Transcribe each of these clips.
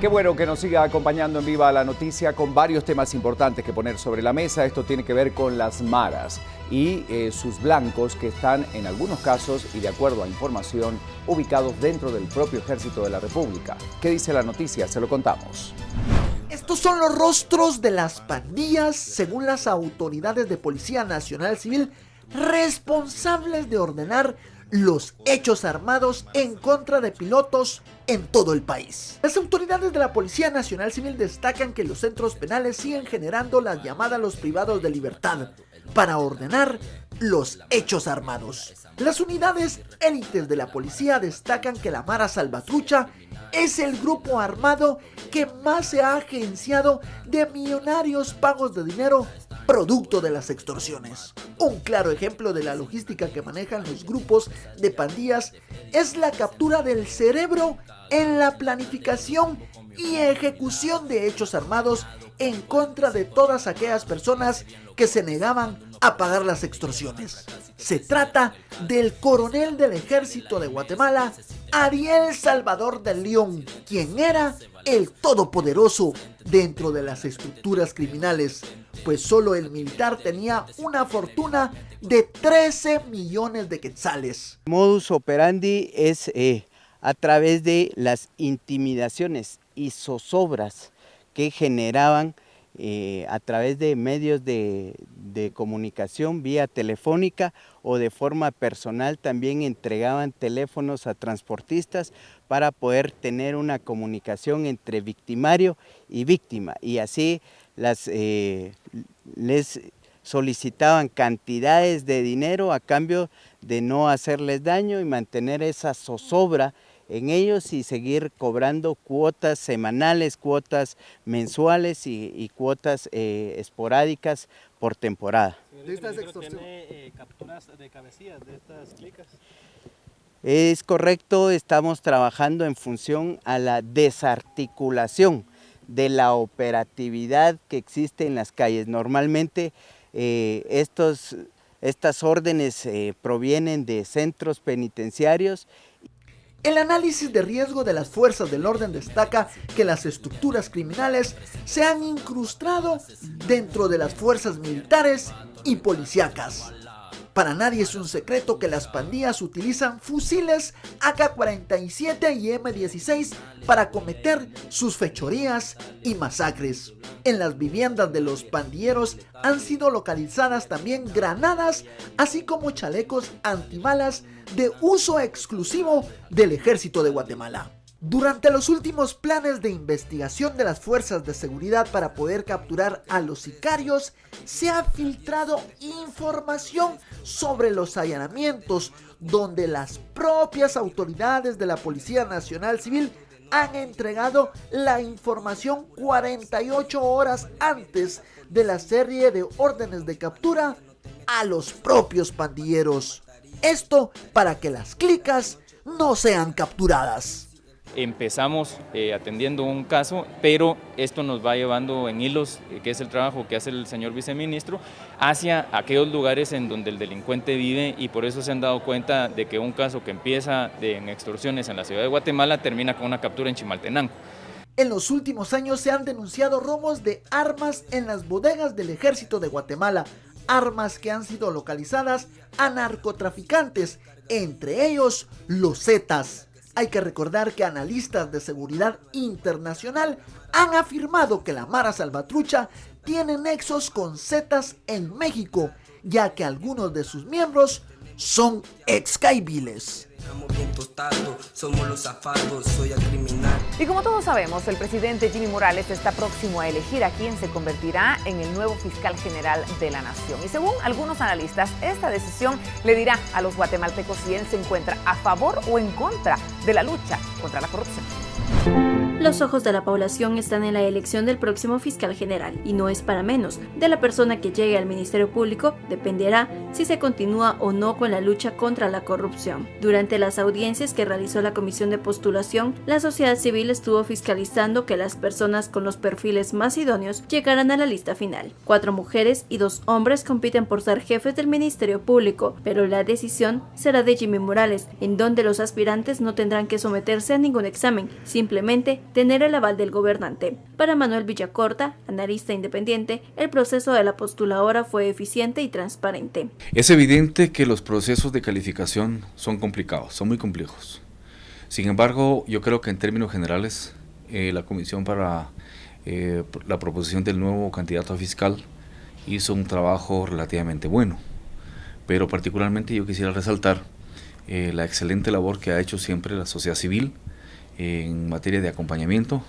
bueno que nos siga acompañando en Viva la Noticia con varios temas importantes que poner sobre la mesa. Esto tiene que ver con las maras y sus blancos que están en algunos casos y de acuerdo a información ubicados dentro del propio Ejército de la República. ¿Qué dice la noticia? Se lo contamos. Estos son los rostros de las pandillas, según las autoridades de Policía Nacional Civil, responsables de ordenar los hechos armados en contra de pilotos en todo el país. Las autoridades de la Policía Nacional Civil destacan que los centros penales siguen generando las llamadas los privados de libertad para ordenar los hechos armados. Las unidades élites de la policía destacan que la Mara Salvatrucha es el grupo armado que más se ha agenciado de millonarios pagos de dinero producto de las extorsiones. Un claro ejemplo de la logística que manejan los grupos de pandillas es la captura del cerebro en la planificación y ejecución de hechos armados en contra de todas aquellas personas que se negaban a pagar las extorsiones. Se trata del coronel del Ejército de Guatemala, Ariel Salvador del León, quien era el todopoderoso dentro de las estructuras criminales, pues solo el militar tenía una fortuna de 13 millones de quetzales. Modus operandi es a través de las intimidaciones y zozobras que generaban a través de medios de comunicación vía telefónica o de forma personal. También entregaban teléfonos a transportistas para poder tener una comunicación entre victimario y víctima, y así les solicitaban cantidades de dinero a cambio de no hacerles daño y mantener esa zozobra en ellos y seguir cobrando cuotas semanales, cuotas mensuales y cuotas esporádicas por temporada. ¿Tiene capturas de cabecillas de estas clicas? Es correcto, estamos trabajando en función a la desarticulación de la operatividad que existe en las calles. Normalmente estas órdenes provienen de centros penitenciarios. El análisis de riesgo de las fuerzas del orden destaca que las estructuras criminales se han incrustado dentro de las fuerzas militares y policíacas. Para nadie es un secreto que las pandillas utilizan fusiles AK-47 y M16 para cometer sus fechorías y masacres. En las viviendas de los pandilleros han sido localizadas también granadas, así como chalecos antibalas de uso exclusivo del Ejército de Guatemala. Durante los últimos planes de investigación de las fuerzas de seguridad para poder capturar a los sicarios, se ha filtrado información sobre los allanamientos, donde las propias autoridades de la Policía Nacional Civil han entregado la información 48 horas antes de la serie de órdenes de captura a los propios pandilleros. Esto para que las clicas no sean capturadas. Empezamos atendiendo un caso, pero esto nos va llevando en hilos, que es el trabajo que hace el señor viceministro, hacia aquellos lugares en donde el delincuente vive, y por eso se han dado cuenta de que un caso que empieza en extorsiones en la ciudad de Guatemala termina con una captura en Chimaltenango. En los últimos años se han denunciado robos de armas en las bodegas del Ejército de Guatemala, armas que han sido localizadas a narcotraficantes, entre ellos los Zetas. Hay que recordar que analistas de seguridad internacional han afirmado que la Mara Salvatrucha tiene nexos con Zetas en México, ya que algunos de sus miembros son excaibiles. Y como todos sabemos, el presidente Jimmy Morales está próximo a elegir a quien se convertirá en el nuevo fiscal general de la nación. Y según algunos analistas, esta decisión le dirá a los guatemaltecos si él se encuentra a favor o en contra de la lucha contra la corrupción. Los ojos de la población están en la elección del próximo fiscal general, y no es para menos. De la persona que llegue al Ministerio Público dependerá si se continúa o no con la lucha contra la corrupción. Durante las audiencias que realizó la comisión de postulación, la sociedad civil estuvo fiscalizando que las personas con los perfiles más idóneos llegaran a la lista final. 4 mujeres y 2 hombres compiten por ser jefes del Ministerio Público, pero la decisión será de Jimmy Morales, en donde los aspirantes no tendrán que someterse a ningún examen, simplemente tener el aval del gobernante. Para Manuel Villacorta, analista independiente, el proceso de la postuladora fue eficiente y transparente. Es evidente que los procesos de calificación son complicados, son muy complejos. Sin embargo, yo creo que en términos generales, la Comisión para la proposición del nuevo candidato a fiscal hizo un trabajo relativamente bueno, pero particularmente yo quisiera resaltar la excelente labor que ha hecho siempre la sociedad civil en materia de acompañamiento,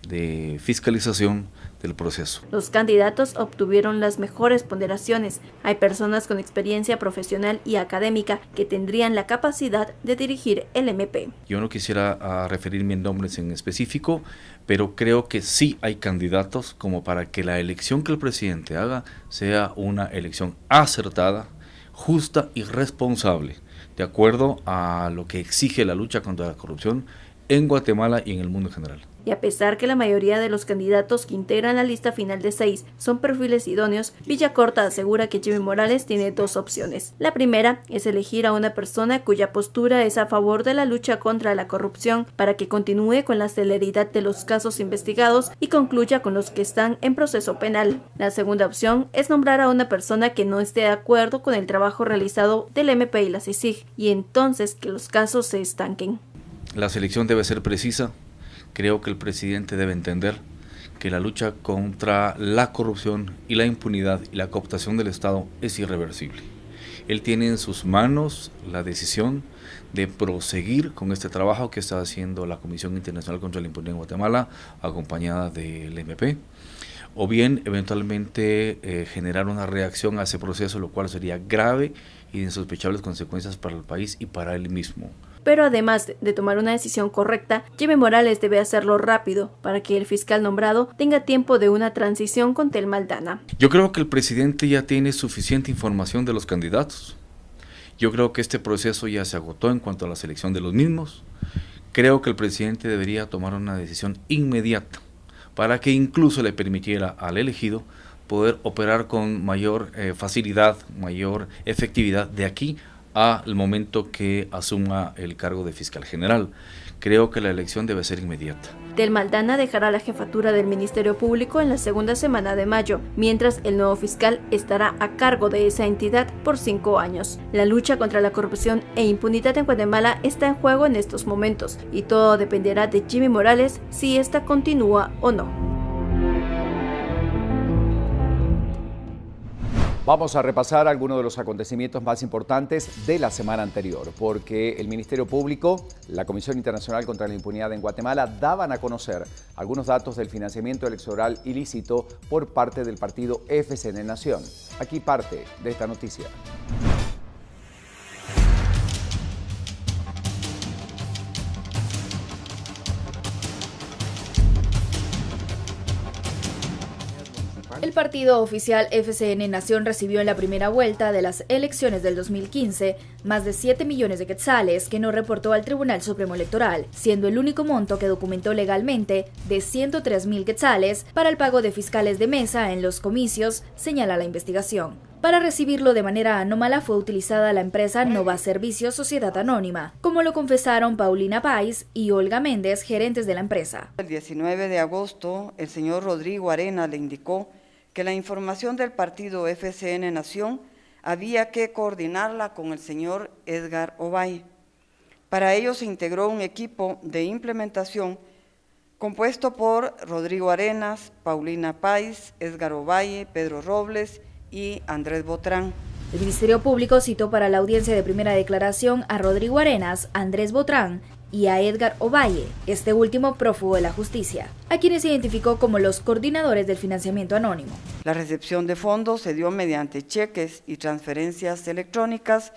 de fiscalización del proceso. Los candidatos obtuvieron las mejores ponderaciones. Hay personas con experiencia profesional y académica que tendrían la capacidad de dirigir el MP. Yo no quisiera referirme en nombres en específico, pero creo que sí hay candidatos como para que la elección que el presidente haga sea una elección acertada, justa y responsable, de acuerdo a lo que exige la lucha contra la corrupción en Guatemala y en el mundo en general. Y a pesar que la mayoría de los candidatos que integran la lista final de 6 son perfiles idóneos, Villacorta asegura que Jimmy Morales tiene 2 opciones. La primera es elegir a una persona cuya postura es a favor de la lucha contra la corrupción para que continúe con la celeridad de los casos investigados y concluya con los que están en proceso penal. La segunda opción es nombrar a una persona que no esté de acuerdo con el trabajo realizado del MP y la CICIG, y entonces que los casos se estanquen. La selección debe ser precisa. Creo que el presidente debe entender que la lucha contra la corrupción y la impunidad y la cooptación del Estado es irreversible. Él tiene en sus manos la decisión de proseguir con este trabajo que está haciendo la Comisión Internacional contra la Impunidad en Guatemala, acompañada del MP, o bien eventualmente generar una reacción a ese proceso, lo cual sería grave y de insospechables consecuencias para el país y para él mismo. Pero además de tomar una decisión correcta, Jimmy Morales debe hacerlo rápido para que el fiscal nombrado tenga tiempo de una transición con Telma Aldana. Yo creo que el presidente ya tiene suficiente información de los candidatos. Yo creo que este proceso ya se agotó en cuanto a la selección de los mismos. Creo que el presidente debería tomar una decisión inmediata para que incluso le permitiera al elegido poder operar con mayor facilidad, mayor efectividad de aquí al momento que asuma el cargo de fiscal general. Creo que la elección debe ser inmediata. Telma Aldana dejará la jefatura del Ministerio Público en la segunda semana de mayo, mientras el nuevo fiscal estará a cargo de esa entidad por 5 años. La lucha contra la corrupción e impunidad en Guatemala está en juego en estos momentos, y todo dependerá de Jimmy Morales si esta continúa o no. Vamos a repasar algunos de los acontecimientos más importantes de la semana anterior, porque el Ministerio Público, la Comisión Internacional contra la Impunidad en Guatemala, daban a conocer algunos datos del financiamiento electoral ilícito por parte del partido FCN Nación. Aquí parte de esta noticia. El partido oficial FCN Nación recibió en la primera vuelta de las elecciones del 2015 más de 7 millones de quetzales que no reportó al Tribunal Supremo Electoral, siendo el único monto que documentó legalmente de 103,000 quetzales para el pago de fiscales de mesa en los comicios, señala la investigación. Para recibirlo de manera anómala fue utilizada la empresa Nova Servicios Sociedad Anónima, como lo confesaron Paulina Páez y Olga Méndez, gerentes de la empresa. El 19 de agosto, el señor Rodrigo Arenas le indicó que la información del partido FCN Nación había que coordinarla con el señor Edgar Ovalle. Para ello se integró un equipo de implementación compuesto por Rodrigo Arenas, Paulina Páez, Edgar Ovalle, Pedro Robles y Andrés Botrán. El Ministerio Público citó para la audiencia de primera declaración a Rodrigo Arenas, Andrés Botrán y a Edgar Ovalle, este último prófugo de la justicia, a quienes se identificó como los coordinadores del financiamiento anónimo. La recepción de fondos se dio mediante cheques y transferencias electrónicas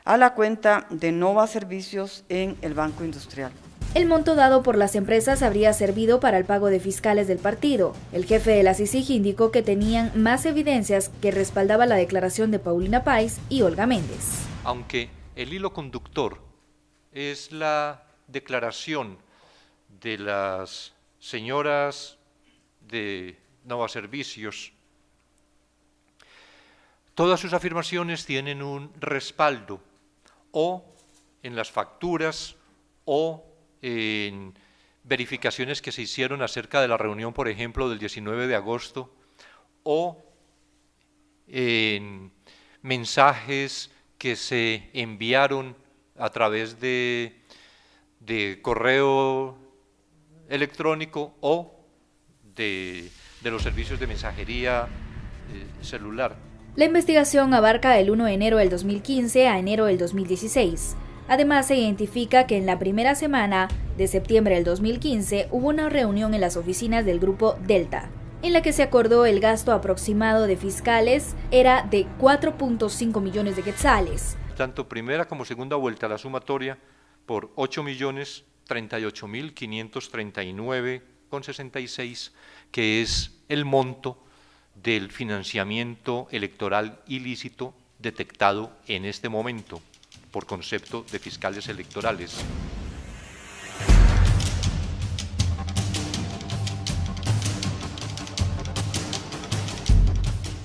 a la cuenta de Nova Servicios en el Banco Industrial. El monto dado por las empresas habría servido para el pago de fiscales del partido. El jefe de la CICIG indicó que tenían más evidencias que respaldaba la declaración de Paulina Páez y Olga Méndez. Aunque el hilo conductor es la declaración de las señoras de Nova Servicios, todas sus afirmaciones tienen un respaldo o en las facturas o en verificaciones que se hicieron acerca de la reunión, por ejemplo, del 19 de agosto, o en mensajes que se enviaron a través de correo electrónico o de los servicios de mensajería celular. La investigación abarca del 1 de enero del 2015 a enero del 2016. Además, se identifica que en la primera semana de septiembre del 2015 hubo una reunión en las oficinas del Grupo Delta, en la que se acordó el gasto aproximado de fiscales era de 4.5 millones de quetzales. Tanto primera como segunda vuelta, la sumatoria por 8.038.539,66, que es el monto del financiamiento electoral ilícito detectado en este momento por concepto de fiscales electorales.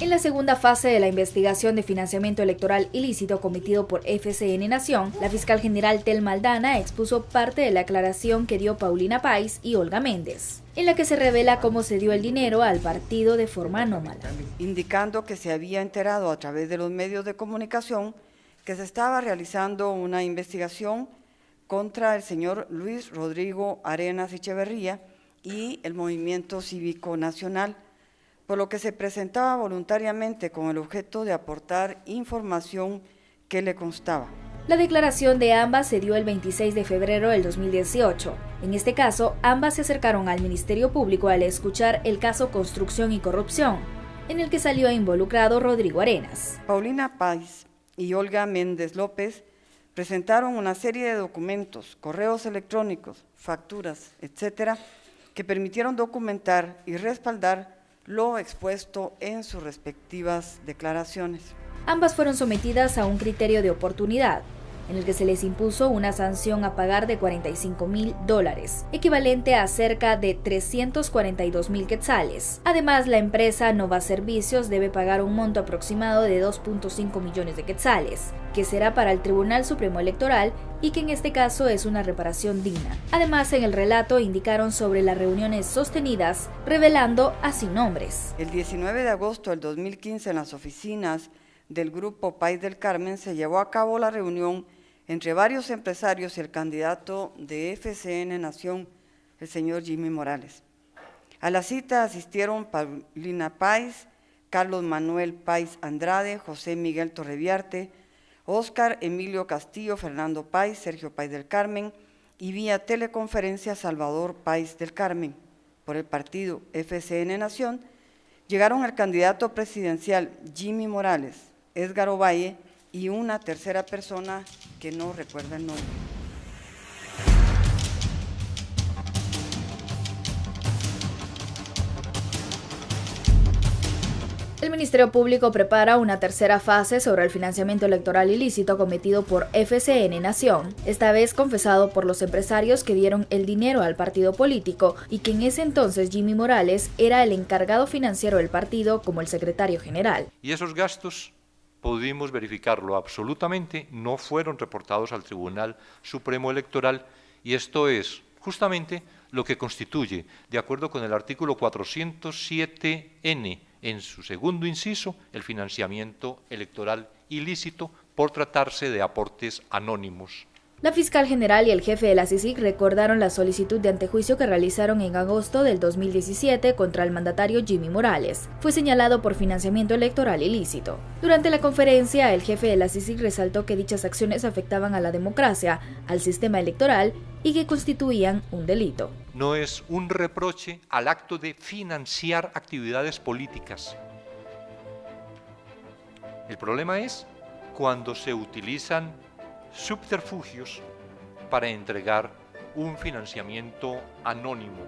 En la segunda fase de la investigación de financiamiento electoral ilícito cometido por FCN Nación, la fiscal general Telma Aldana expuso parte de la aclaración que dio Paulina Páez y Olga Méndez, en la que se revela cómo se dio el dinero al partido de forma anómala. Indicando que se había enterado a través de los medios de comunicación que se estaba realizando una investigación contra el señor Luis Rodrigo Arenas Echeverría y el Movimiento Cívico Nacional, por lo que se presentaba voluntariamente con el objeto de aportar información que le constaba. La declaración de ambas se dio el 26 de febrero del 2018. En este caso, ambas se acercaron al Ministerio Público al escuchar el caso Construcción y Corrupción, en el que salió involucrado Rodrigo Arenas. Paulina Páez y Olga Méndez López presentaron una serie de documentos, correos electrónicos, facturas, etcétera, que permitieron documentar y respaldar lo expuesto en sus respectivas declaraciones. Ambas fueron sometidas a un criterio de oportunidad, en el que se les impuso una sanción a pagar de $45,000, equivalente a cerca de 342,000 quetzales. Además, la empresa Nova Servicios debe pagar un monto aproximado de 2.5 millones de quetzales, que será para el Tribunal Supremo Electoral y que en este caso es una reparación digna. Además, en el relato indicaron sobre las reuniones sostenidas, revelando así nombres. El 19 de agosto del 2015 en las oficinas del Grupo Paz del Carmen se llevó a cabo la reunión entre varios empresarios y el candidato de FCN Nación, el señor Jimmy Morales. A la cita asistieron Paulina Páez, Carlos Manuel Páez Andrade, José Miguel Torreviarte, Óscar Emilio Castillo, Fernando Páez, Sergio Páez del Carmen y vía teleconferencia Salvador Páez del Carmen. Por el partido FCN Nación llegaron el candidato presidencial Jimmy Morales, Edgar Ovalle y una tercera persona que no recuerda el nombre. El Ministerio Público prepara una tercera fase sobre el financiamiento electoral ilícito cometido por FCN Nación, esta vez confesado por los empresarios que dieron el dinero al partido político y que en ese entonces Jimmy Morales era el encargado financiero del partido como el secretario general. Y esos gastos, pudimos verificarlo absolutamente, no fueron reportados al Tribunal Supremo Electoral, y esto es justamente lo que constituye, de acuerdo con el artículo 407N, en su segundo inciso, el financiamiento electoral ilícito por tratarse de aportes anónimos. La fiscal general y el jefe de la CICIG recordaron la solicitud de antejuicio que realizaron en agosto del 2017 contra el mandatario Jimmy Morales. Fue señalado por financiamiento electoral ilícito. Durante la conferencia, el jefe de la CICIG resaltó que dichas acciones afectaban a la democracia, al sistema electoral y que constituían un delito. No es un reproche al acto de financiar actividades políticas. El problema es cuando se utilizan subterfugios para entregar un financiamiento anónimo.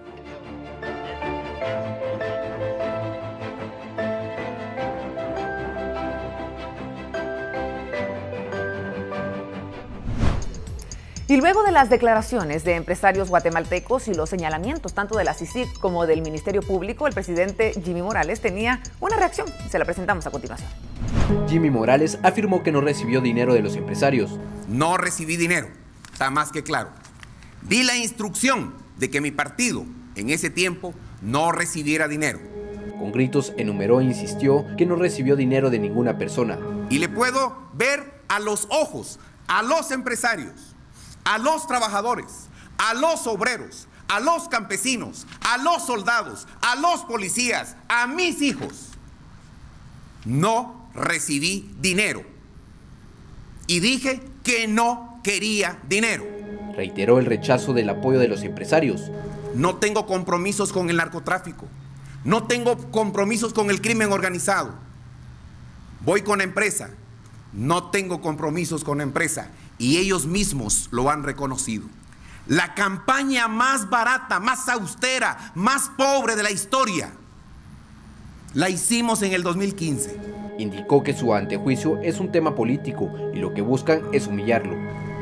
Y luego de las declaraciones de empresarios guatemaltecos y los señalamientos tanto de la CICIG como del Ministerio Público, el presidente Jimmy Morales tenía una reacción. Se la presentamos a continuación. Jimmy Morales afirmó que no recibió dinero de los empresarios. No recibí dinero, está más que claro. Di la instrucción de que mi partido en ese tiempo no recibiera dinero. Con gritos enumeró e insistió que no recibió dinero de ninguna persona. Y le puedo ver a los ojos a los empresarios, a los trabajadores, a los obreros, a los campesinos, a los soldados, a los policías, a mis hijos. No recibí dinero. Y dije que no quería dinero. Reiteró el rechazo del apoyo de los empresarios. No tengo compromisos con el narcotráfico. No tengo compromisos con el crimen organizado. Voy con empresa. No tengo compromisos con empresa. Y ellos mismos lo han reconocido. La campaña más barata, más austera, más pobre de la historia la hicimos en el 2015. Indicó que su antejuicio es un tema político y lo que buscan es humillarlo.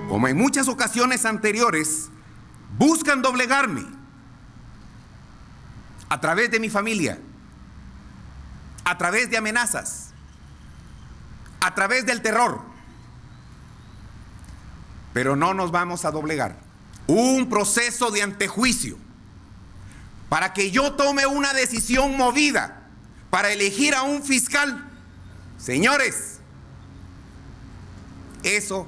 Como en muchas ocasiones anteriores, buscan doblegarme a través de mi familia, a través de amenazas, a través del terror. Pero no nos vamos a doblegar. Un proceso de antejuicio para que yo tome una decisión movida para elegir a un fiscal. Señores, eso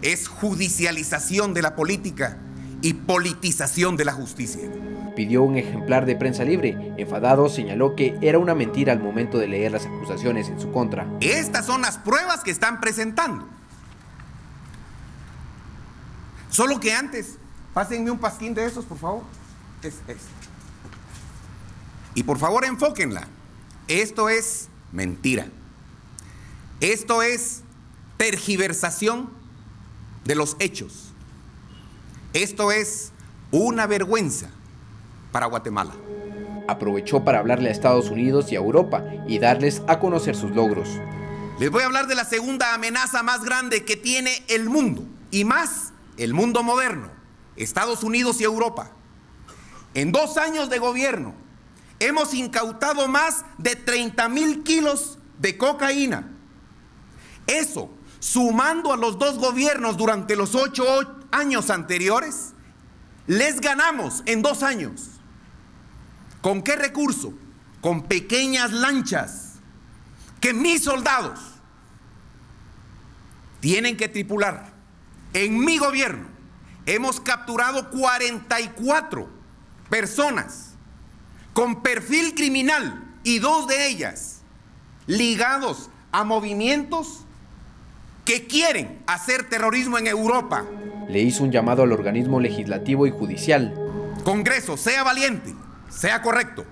es judicialización de la política y politización de la justicia. Pidió un ejemplar de prensa libre. Enfadado, señaló que era una mentira al momento de leer las acusaciones en su contra. Estas son las pruebas que están presentando. Solo que antes, pásenme un pasquín de esos, por favor. Y por favor, enfóquenla. Esto es mentira. Esto es tergiversación de los hechos. Esto es una vergüenza para Guatemala. Aprovechó para hablarle a Estados Unidos y a Europa y darles a conocer sus logros. Les voy a hablar de la segunda amenaza más grande que tiene el mundo, y más el mundo moderno, Estados Unidos y Europa. En 2 años de gobierno hemos incautado más de 30,000 kilos de cocaína. Eso, sumando a los 2 gobiernos durante los 8 años anteriores, les ganamos en 2 años. ¿Con qué recurso? Con pequeñas lanchas que mis soldados tienen que tripular. En mi gobierno hemos capturado 44 personas con perfil criminal y 2 de ellas ligados a movimientos que quieren hacer terrorismo en Europa. Le hizo un llamado al organismo legislativo y judicial. Congreso, sea valiente, sea correcto.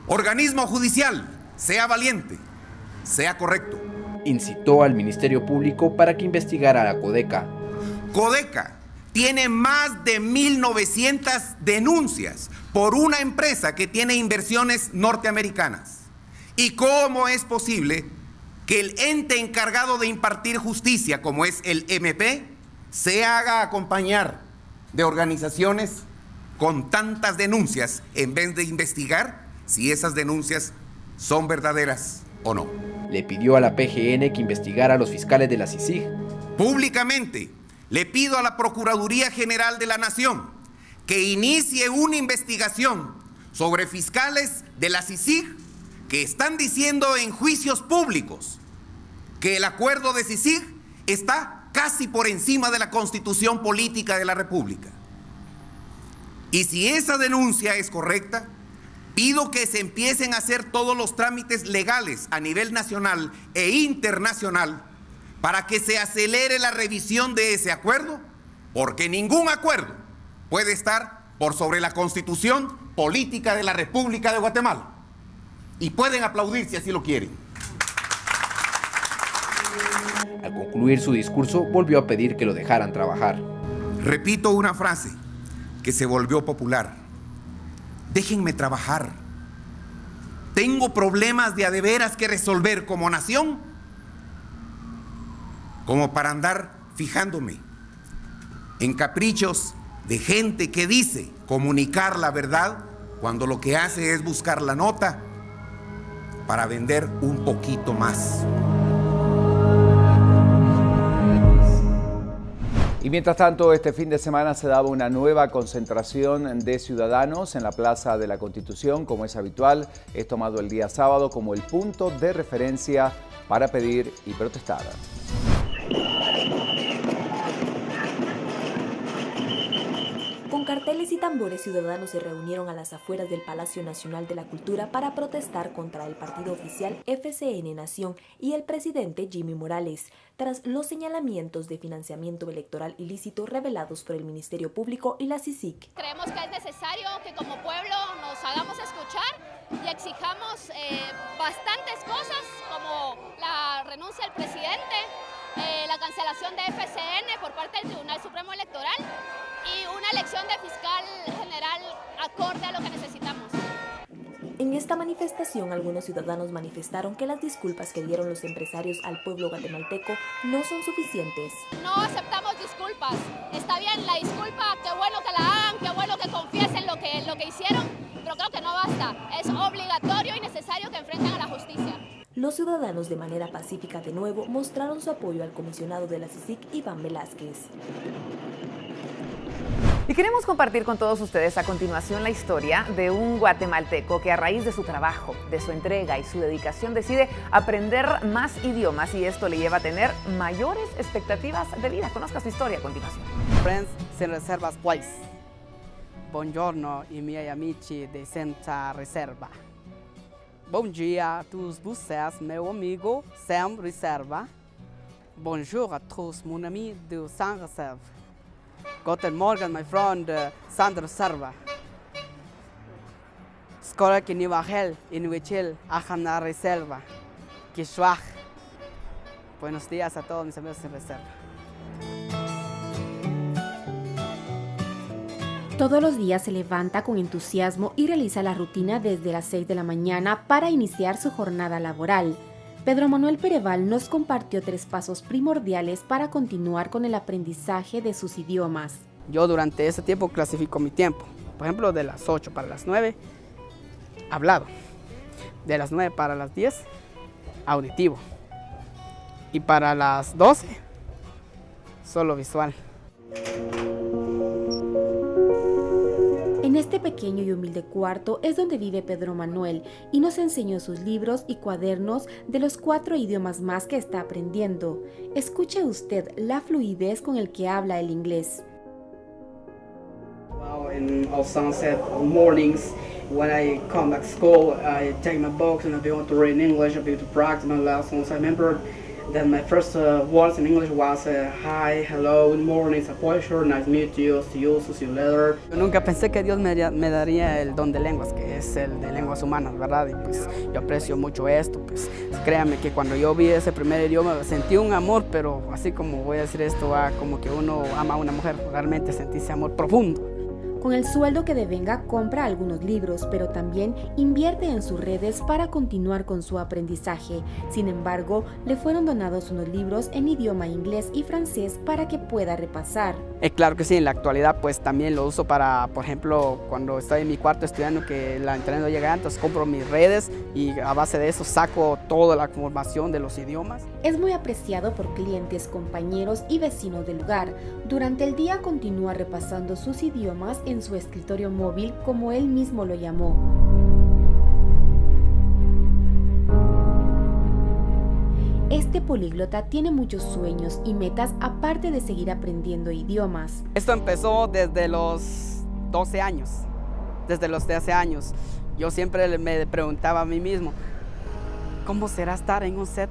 Organismo judicial, sea valiente, sea correcto. Incitó al Ministerio Público para que investigara a la Codeca. Codeca tiene más de 1,900 denuncias por una empresa que tiene inversiones norteamericanas. ¿Y cómo es posible que el ente encargado de impartir justicia, como es el MP, se haga acompañar de organizaciones con tantas denuncias en vez de investigar si esas denuncias son verdaderas o no? Le pidió a la PGN que investigara a los fiscales de la CICIG. Públicamente le pido a la Procuraduría General de la Nación que inicie una investigación sobre fiscales de la CICIG que están diciendo en juicios públicos que el acuerdo de CICIG está casi por encima de la Constitución Política de la República. Y si esa denuncia es correcta, pido que se empiecen a hacer todos los trámites legales a nivel nacional e internacional para que se acelere la revisión de ese acuerdo, porque ningún acuerdo puede estar por sobre la Constitución Política de la República de Guatemala. Y pueden aplaudir si así lo quieren. Al concluir su discurso, volvió a pedir que lo dejaran trabajar. Repito una frase que se volvió popular. Déjenme trabajar. Tengo problemas de a de veras que resolver como nación, como para andar fijándome en caprichos de gente que dice comunicar la verdad cuando lo que hace es buscar la nota para vender un poquito más. Y mientras tanto, este fin de semana se daba una nueva concentración de ciudadanos en la Plaza de la Constitución, como es habitual. Es tomado el día sábado como el punto de referencia para pedir y protestar. Con carteles y tambores, ciudadanos se reunieron a las afueras del Palacio Nacional de la Cultura para protestar contra el partido oficial FCN Nación y el presidente Jimmy Morales, tras los señalamientos de financiamiento electoral ilícito revelados por el Ministerio Público y la CICIG. Creemos que es necesario que como pueblo nos hagamos escuchar y exijamos bastantes cosas, como la renuncia del presidente, la cancelación de FCN por parte del Tribunal Supremo Electoral y una elección de fiscal general acorde a lo que necesitamos. En esta manifestación, algunos ciudadanos manifestaron que las disculpas que dieron los empresarios al pueblo guatemalteco no son suficientes. No aceptamos disculpas. Está bien la disculpa, qué bueno que la hagan, qué bueno que confiesen lo que hicieron, pero creo que no basta. Es obligatorio y necesario que enfrenten a la justicia. Los ciudadanos, de manera pacífica de nuevo, mostraron su apoyo al comisionado de la CICIG, Iván Velázquez. Y queremos compartir con todos ustedes a continuación la historia de un guatemalteco que a raíz de su trabajo, de su entrega y su dedicación decide aprender más idiomas y esto le lleva a tener mayores expectativas de vida. Conozca su historia a continuación. Friends sin reservas place. Buongiorno i miei amici de Senza Reserva. Bom dia a tous vocês, meu amigo sem reserva. Bonjour à tous, mon ami de Sans Reserve. Guten Morgen, my friend, Sans Reserva. Skora que ni bajel, in wichil, ajana reserva. Kishwach. Buenos días a todos mis amigos sin reserva. Todos los días se levanta con entusiasmo y realiza la rutina desde las 6 de la mañana para iniciar su jornada laboral. Pedro Manuel Pereval nos compartió 3 pasos primordiales para continuar con el aprendizaje de sus idiomas. Yo durante ese tiempo clasifico mi tiempo. Por ejemplo, de las 8 para las 9, hablado. De las 9 para las 10, auditivo. Y para las 12, solo visual. En este pequeño y humilde cuarto es donde vive Pedro Manuel y nos enseñó sus libros y cuadernos de los 4 idiomas más que está aprendiendo. Escuche usted la fluidez con el que habla el inglés. Well, in all sunset mornings, when I come back to school, I take my books and I begin to read in English, I begin to practice my lessons. I remember that my first words in English was hi, hello, good morning, it's a pleasure, nice to meet you, see you later. Yo nunca pensé que Dios me daría el don de lenguas, que es el de lenguas humanas, ¿verdad? Y pues yo aprecio mucho esto, pues créanme que cuando yo vi ese primer idioma sentí un amor, pero así como voy a decir esto, como que uno ama a una mujer, realmente sentí ese amor profundo. Con el sueldo que devenga compra algunos libros, pero también invierte en sus redes para continuar con su aprendizaje. Sin embargo, le fueron donados unos libros en idioma inglés y francés para que pueda repasar. Claro que sí, en la actualidad pues también lo uso para, por ejemplo, cuando estoy en mi cuarto estudiando que la internet no llega, entonces compro mis redes y a base de eso saco toda la información de los idiomas. Es muy apreciado por clientes, compañeros y vecinos del lugar. Durante el día continúa repasando sus idiomas en su escritorio móvil, como él mismo lo llamó. Este políglota tiene muchos sueños y metas aparte de seguir aprendiendo idiomas. Esto empezó desde los 12 años. Desde los 13 años. Yo siempre me preguntaba a mí mismo, ¿cómo será estar en un set?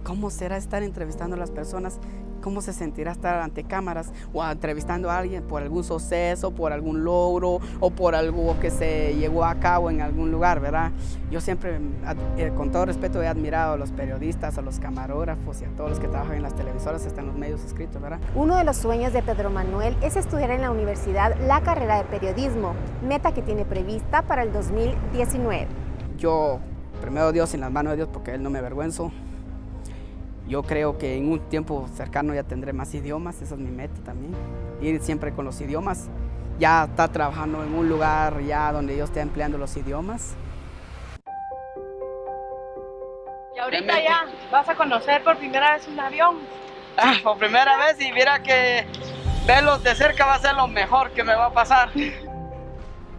¿Cómo será estar entrevistando a las personas? ¿Cómo se sentirá estar ante cámaras o entrevistando a alguien por algún suceso, por algún logro o por algo que se llevó a cabo en algún lugar, verdad? Yo siempre, con todo respeto, he admirado a los periodistas, a los camarógrafos y a todos los que trabajan en las televisoras, hasta en los medios escritos, ¿verdad? Uno de los sueños de Pedro Manuel es estudiar en la universidad la carrera de periodismo, meta que tiene prevista para el 2019. Yo, primero Dios, en las manos de Dios, porque Él no me avergüenzo. Yo creo que en un tiempo cercano ya tendré más idiomas, esa es mi meta también. Ir siempre con los idiomas, ya está trabajando en un lugar ya donde yo esté empleando los idiomas. Y ahorita ya vas a conocer por primera vez un avión. Por primera vez, y mira que verlos de cerca va a ser lo mejor que me va a pasar.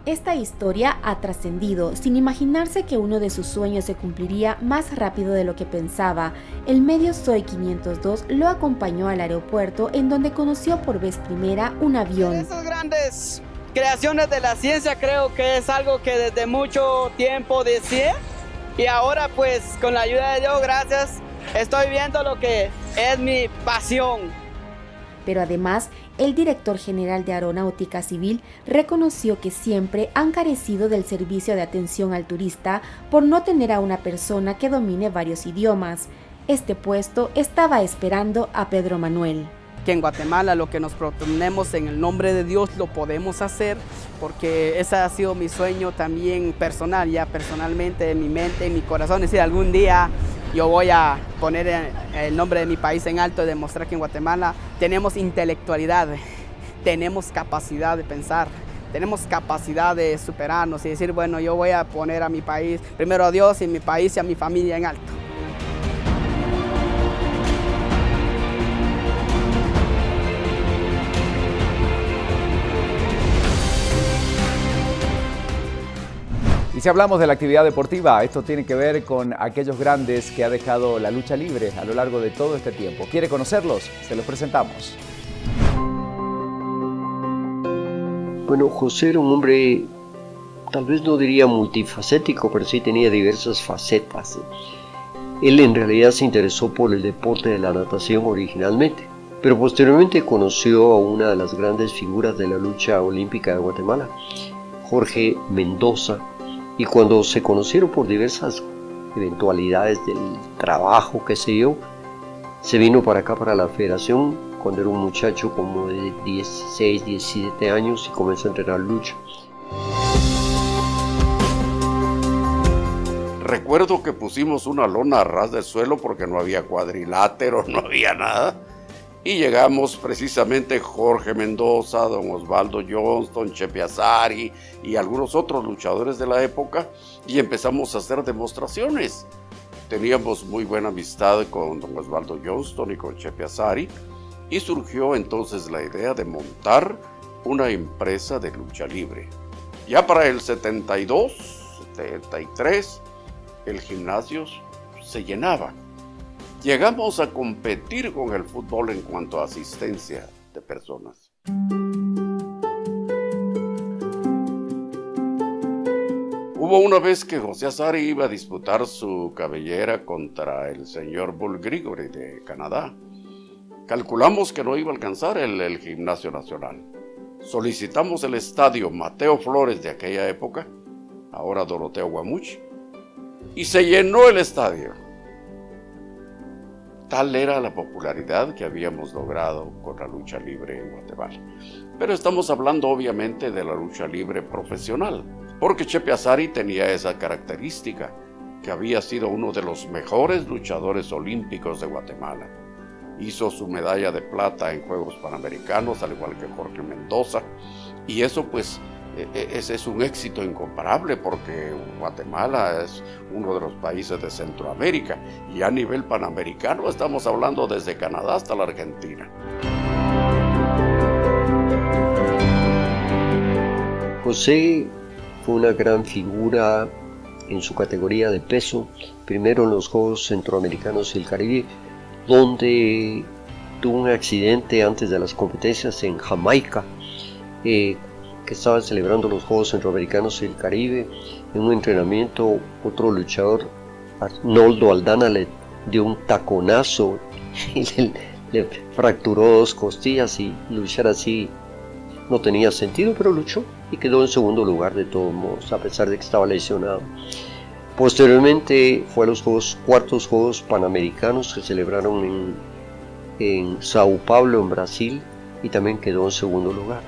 Esta historia ha trascendido sin imaginarse que uno de sus sueños se cumpliría más rápido de lo que pensaba. El medio Soy 502 lo acompañó al aeropuerto, en donde conoció por vez primera un avión. Esas grandes creaciones de la ciencia creo que es algo que desde mucho tiempo deseé, y ahora pues con la ayuda de Dios, gracias, estoy viendo lo que es mi pasión. Pero además, el director general de Aeronáutica Civil reconoció que siempre han carecido del servicio de atención al turista por no tener a una persona que domine varios idiomas. Este puesto estaba esperando a Pedro Manuel. Que en Guatemala lo que nos proponemos en el nombre de Dios lo podemos hacer, porque ese ha sido mi sueño también personal, ya personalmente, en mi mente, en mi corazón. Es decir, algún día yo voy a poner el nombre de mi país en alto y demostrar que en Guatemala tenemos intelectualidad, tenemos capacidad de pensar, tenemos capacidad de superarnos y decir, bueno, yo voy a poner a mi país, primero a Dios y mi país y a mi familia en alto. Y si hablamos de la actividad deportiva, esto tiene que ver con aquellos grandes que ha dejado la lucha libre a lo largo de todo este tiempo. ¿Quiere conocerlos? Se los presentamos. Bueno, José era un hombre, tal vez no diría multifacético, pero sí tenía diversas facetas. Él en realidad se interesó por el deporte de la natación originalmente, pero posteriormente conoció a una de las grandes figuras de la lucha olímpica de Guatemala, Jorge Mendoza, y cuando se conocieron por diversas eventualidades del trabajo, qué sé yo, se vino para acá, para la federación, cuando era un muchacho como de 16, 17 años, y comenzó a entrenar lucha. Recuerdo que pusimos una lona a ras del suelo porque no había cuadrilátero, no había nada. Y llegamos precisamente Jorge Mendoza, don Osvaldo Johnston, Chepe Azari y algunos otros luchadores de la época, y empezamos a hacer demostraciones. Teníamos muy buena amistad con don Osvaldo Johnston y con Chepe Azari, y surgió entonces la idea de montar una empresa de lucha libre. Ya para el 72, 73, el gimnasio se llenaba. Llegamos a competir con el fútbol en cuanto a asistencia de personas. Hubo una vez que José Azari iba a disputar su cabellera contra el señor Bull Grigory de Canadá. Calculamos que no iba a alcanzar el gimnasio nacional. Solicitamos el estadio Mateo Flores de aquella época, ahora Doroteo Guamuch, y se llenó el estadio. Tal era la popularidad que habíamos logrado con la lucha libre en Guatemala. Pero estamos hablando obviamente de la lucha libre profesional, porque Chepe Azari tenía esa característica, que había sido uno de los mejores luchadores olímpicos de Guatemala. Hizo su medalla de plata en Juegos Panamericanos, al igual que Jorge Mendoza, y eso pues ese es un éxito incomparable, porque Guatemala es uno de los países de Centroamérica, y a nivel panamericano estamos hablando desde Canadá hasta la Argentina. José fue una gran figura en su categoría de peso, primero en los Juegos Centroamericanos y el Caribe, donde tuvo un accidente antes de las competencias en Jamaica, que estaban celebrando los Juegos Centroamericanos y el Caribe. En un entrenamiento, otro luchador, Arnoldo Aldana, le dio un taconazo y le fracturó 2 costillas, y luchar así no tenía sentido, pero luchó y quedó en segundo lugar de todos modos, a pesar de que estaba lesionado. Posteriormente fue a los cuartos Juegos Panamericanos que celebraron en Sao Paulo, en Brasil, y también quedó en segundo lugar.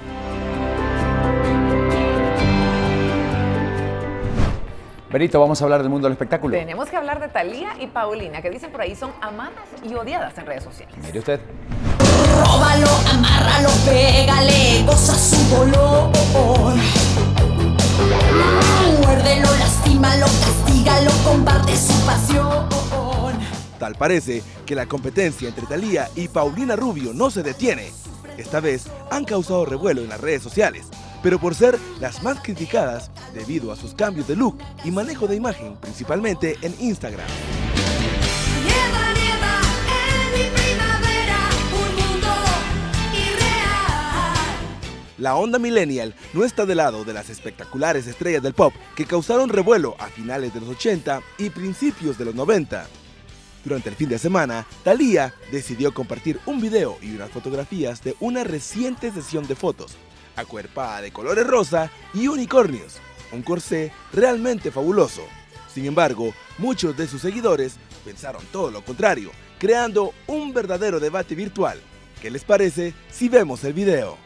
Benito, vamos a hablar del mundo del espectáculo. Tenemos que hablar de Thalía y Paulina, que dicen por ahí son amadas y odiadas en redes sociales. Mire usted. Róbalo, amárralo, pégale, goza su dolor. Muérdelo, lastímalo, castígalo, combate su pasión. Tal parece que la competencia entre Thalía y Paulina Rubio no se detiene. Esta vez han causado revuelo en las redes sociales, pero por ser las más criticadas debido a sus cambios de look y manejo de imagen, principalmente en Instagram. La onda millennial no está del lado de las espectaculares estrellas del pop que causaron revuelo a finales de los 80 y principios de los 90. Durante el fin de semana, Thalía decidió compartir un video y unas fotografías de una reciente sesión de fotos, acuerpada de colores rosa y unicornios, un corsé realmente fabuloso. Sin embargo, muchos de sus seguidores pensaron todo lo contrario, creando un verdadero debate virtual. ¿Qué les parece si vemos el video?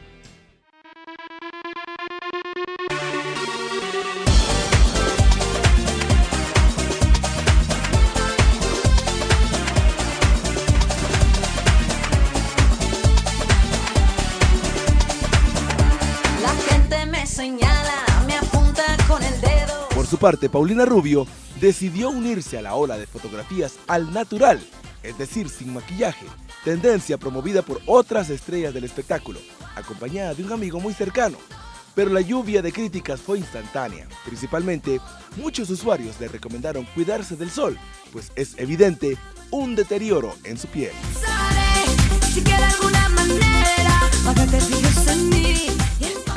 Por su parte, Paulina Rubio decidió unirse a la ola de fotografías al natural, es decir, sin maquillaje, tendencia promovida por otras estrellas del espectáculo, acompañada de un amigo muy cercano. Pero la lluvia de críticas fue instantánea. Principalmente, muchos usuarios le recomendaron cuidarse del sol, pues es evidente un deterioro en su piel.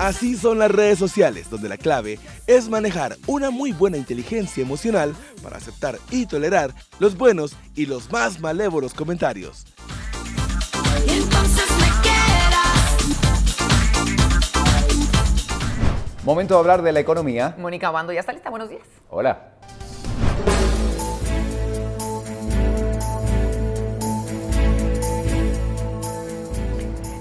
Así son las redes sociales, donde la clave es manejar una muy buena inteligencia emocional para aceptar y tolerar los buenos y los más malévolos comentarios. Momento de hablar de la economía. Mónica Obando ya está lista. Buenos días. Hola.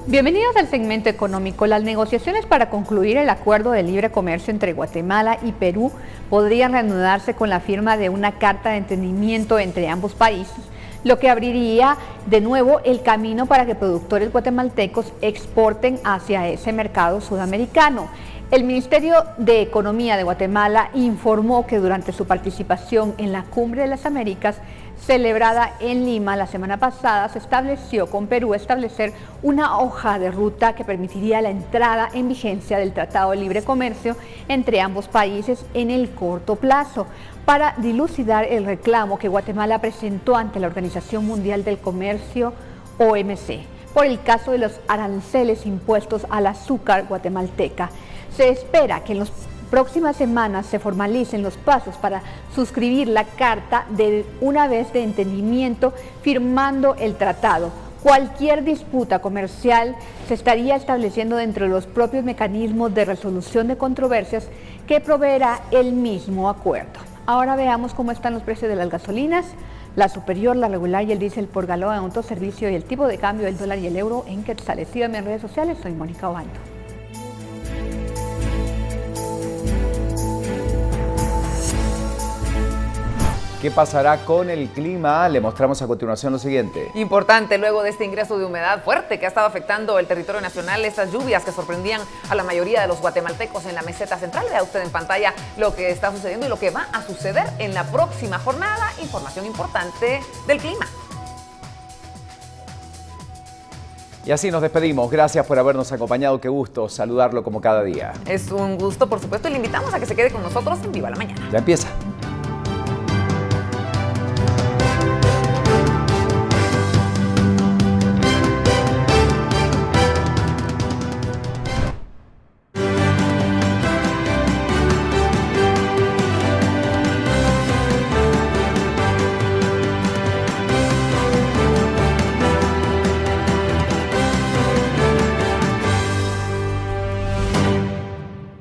Bienvenidos al segmento económico. Las negociaciones para concluir el acuerdo de libre comercio entre Guatemala y Perú podrían reanudarse con la firma de una carta de entendimiento entre ambos países, lo que abriría de nuevo el camino para que productores guatemaltecos exporten hacia ese mercado sudamericano. El Ministerio de Economía de Guatemala informó que durante su participación en la Cumbre de las Américas, celebrada en Lima la semana pasada, se estableció con Perú establecer una hoja de ruta que permitiría la entrada en vigencia del Tratado de Libre Comercio entre ambos países en el corto plazo, para dilucidar el reclamo que Guatemala presentó ante la Organización Mundial del Comercio, OMC, por el caso de los aranceles impuestos al azúcar guatemalteca. Se espera que en las próximas semanas se formalicen los pasos para suscribir la carta de una vez de entendimiento, firmando el tratado. Cualquier disputa comercial se estaría estableciendo dentro de los propios mecanismos de resolución de controversias que proveerá el mismo acuerdo. Ahora veamos cómo están los precios de las gasolinas, la superior, la regular y el diésel por galón en autoservicio, y el tipo de cambio del dólar y el euro en quetzales. Síganme en redes sociales, soy Mónica Obando. ¿Qué pasará con el clima? Le mostramos a continuación lo siguiente. Importante, luego de este ingreso de humedad fuerte que ha estado afectando el territorio nacional, estas lluvias que sorprendían a la mayoría de los guatemaltecos en la meseta central. Vea usted en pantalla lo que está sucediendo y lo que va a suceder en la próxima jornada. Información importante del clima. Y así nos despedimos. Gracias por habernos acompañado. Qué gusto saludarlo como cada día. Es un gusto, por supuesto, y le invitamos a que se quede con nosotros en Viva la Mañana. Ya empieza.